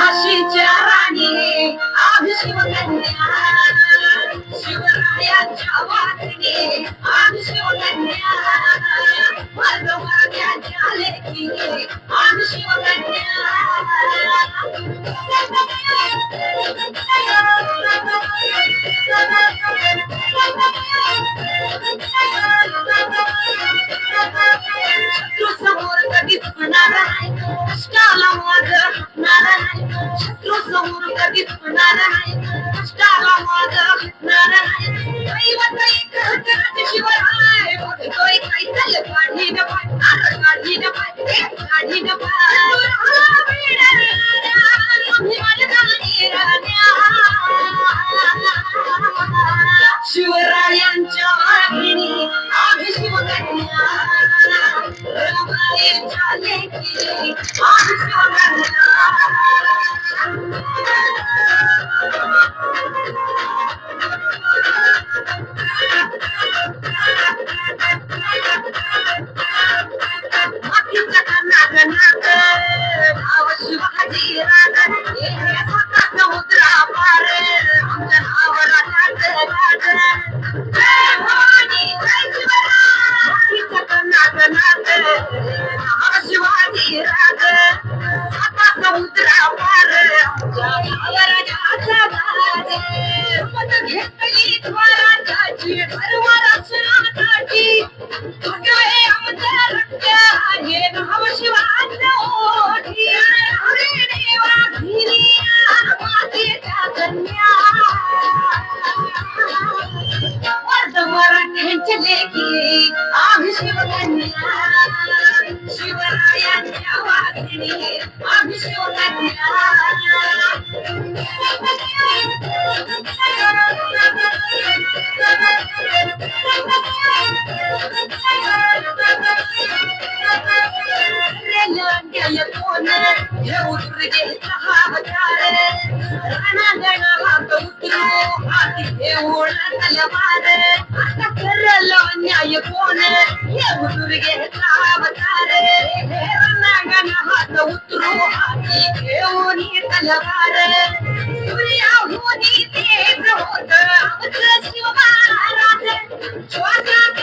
झाशीच्या राणी आम्ही शिवकन्या शिवरायांच्या वाटणी आम्ही शिवकन्या मर्दवाड्याच्या लेकी आम्ही शिवकन्या शत्रू समोर कधीच होणार नाही कष्टाला माग हटणार नाही शत्रू समोर कधीच होणार नाही कष्टाला माग हटणार नाही दैवत एकच शिवराय बघतोय काही चाल काढी न पाय काढी न पाय काढी न पाय शिवरायांच्या वाहिनी आम्ही शिवकन्या रमाईच्या लेकी आम्ही शिवकन्या मातीच्या कर्नाटनात भाव शिवाजी राजा हे स्वतः समुद्रा पार आमच्या नावाला टाकलं जय भवानी जय शिवराय मातीच्या कर्नाटनात भाव शिवाजी राजा स्वतः समुद्रा पार आमच्या नावाला टाकलं मत घेतली स्वराज्याची धर्म रक्षणासाठी तुटवे आमच्या रक्त हे नाव शिवाचं ओठी अरे देवा धिरिया मातेच्या कन्या वर्ध मराठ्यांच्या लेकी आम्ही शिवकन्या शिवरायांच्या वाघिणी आम्ही शिवकन्या कोण घेऊन गेला अवतार रणगणाला उतरू हाती घेऊन तलवार आता करलो न्याय कोण घेऊन गेला अवतार रणगणाला उतरू हाती घेऊन तलवार सूर्याहुनी तेज होत आमचं शिव महाराज श्वासात